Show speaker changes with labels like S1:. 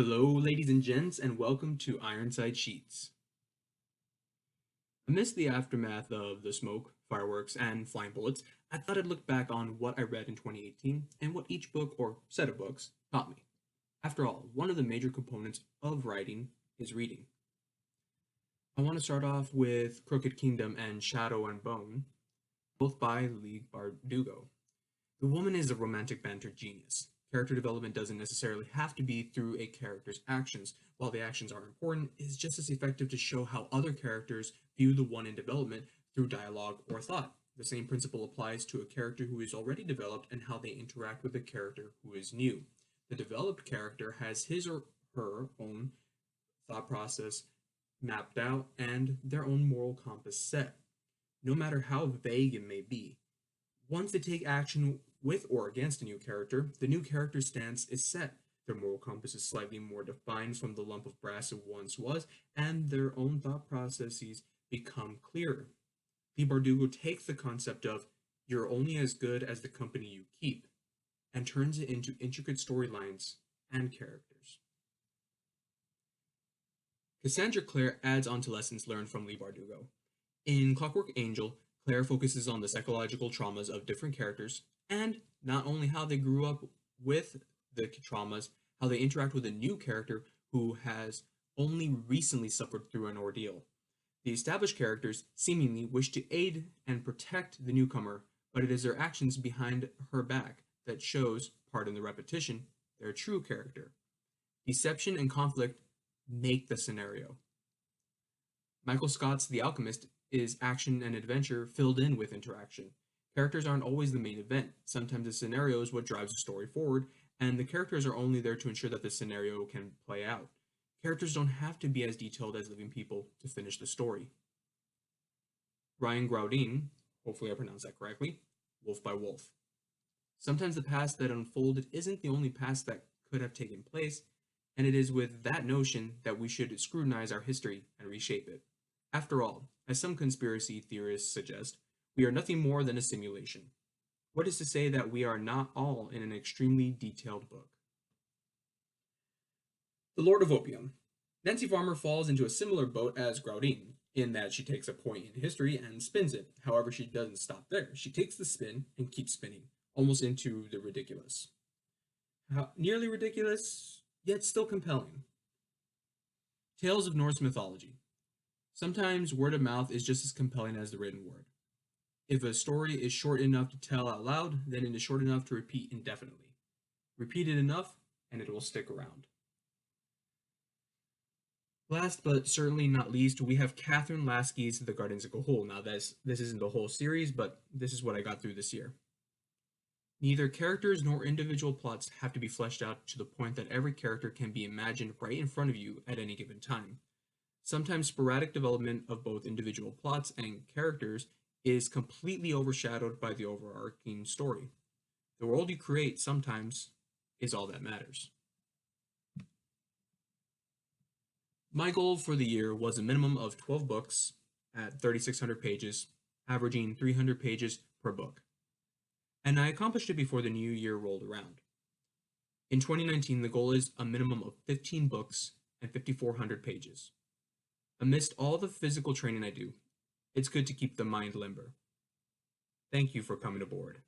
S1: Hello, ladies and gents, and welcome to Ironside Sheets. Amidst the aftermath of the smoke, fireworks, and flying bullets, I thought I'd look back on what I read in 2018 and what each book or set of books taught me. After all, one of the major components of writing is reading. I want to start off with Crooked Kingdom and Shadow and Bone, both by Leigh Bardugo. The woman is a romantic banter genius. Character development doesn't necessarily have to be through a character's actions. While the actions are important, it is just as effective to show how other characters view the one in development through dialogue or thought. The same principle applies to a character who is already developed and how they interact with a character who is new. The developed character has his or her own thought process mapped out and their own moral compass set, no matter how vague it may be. Once they take action with or against a new character, the new character's stance is set. Their moral compass is slightly more defined from the lump of brass it once was, and their own thought processes become clearer. Leigh Bardugo takes the concept of "you're only as good as the company you keep" and turns it into intricate storylines and characters. Cassandra Clare adds on to lessons learned from Leigh Bardugo. In Clockwork Angel, Clare focuses on the psychological traumas of different characters and not only how they grew up with the traumas, how they interact with a new character who has only recently suffered through an ordeal. The established characters seemingly wish to aid and protect the newcomer, but it is their actions behind her back that shows, pardon the repetition, their true character. Deception and conflict make the scenario. Michael Scott's The Alchemist is action and adventure filled in with interaction. Characters aren't always the main event. Sometimes the scenario is what drives the story forward, and the characters are only there to ensure that the scenario can play out. Characters don't have to be as detailed as living people to finish the story. Ryan Graudin, hopefully I pronounced that correctly, Wolf by Wolf. Sometimes the past that unfolded isn't the only past that could have taken place, and it is with that notion that we should scrutinize our history and reshape it. After all, as some conspiracy theorists suggest, we are nothing more than a simulation. What is to say that we are not all in an extremely detailed book? The Lord of Opium. Nancy Farmer falls into a similar boat as Graudin, in that she takes a point in history and spins it. However, she doesn't stop there. She takes the spin and keeps spinning, almost into the ridiculous. Nearly ridiculous, yet still compelling. Tales of Norse Mythology. Sometimes word of mouth is just as compelling as the written word. If a story is short enough to tell out loud, then it is short enough to repeat indefinitely. Repeat it enough, and it will stick around. Last but certainly not least, we have Catherine Lasky's The Gardens of Ga'Hoole. Now, this isn't the whole series, but this is what I got through this year. Neither characters nor individual plots have to be fleshed out to the point that every character can be imagined right in front of you at any given time. Sometimes sporadic development of both individual plots and characters is completely overshadowed by the overarching story. The world you create sometimes is all that matters. My goal for the year was a minimum of 12 books at 3,600 pages, averaging 300 pages per book. And I accomplished it before the new year rolled around. In 2019, the goal is a minimum of 15 books and 5,400 pages. Amidst all the physical training I do, it's good to keep the mind limber. Thank you for coming aboard.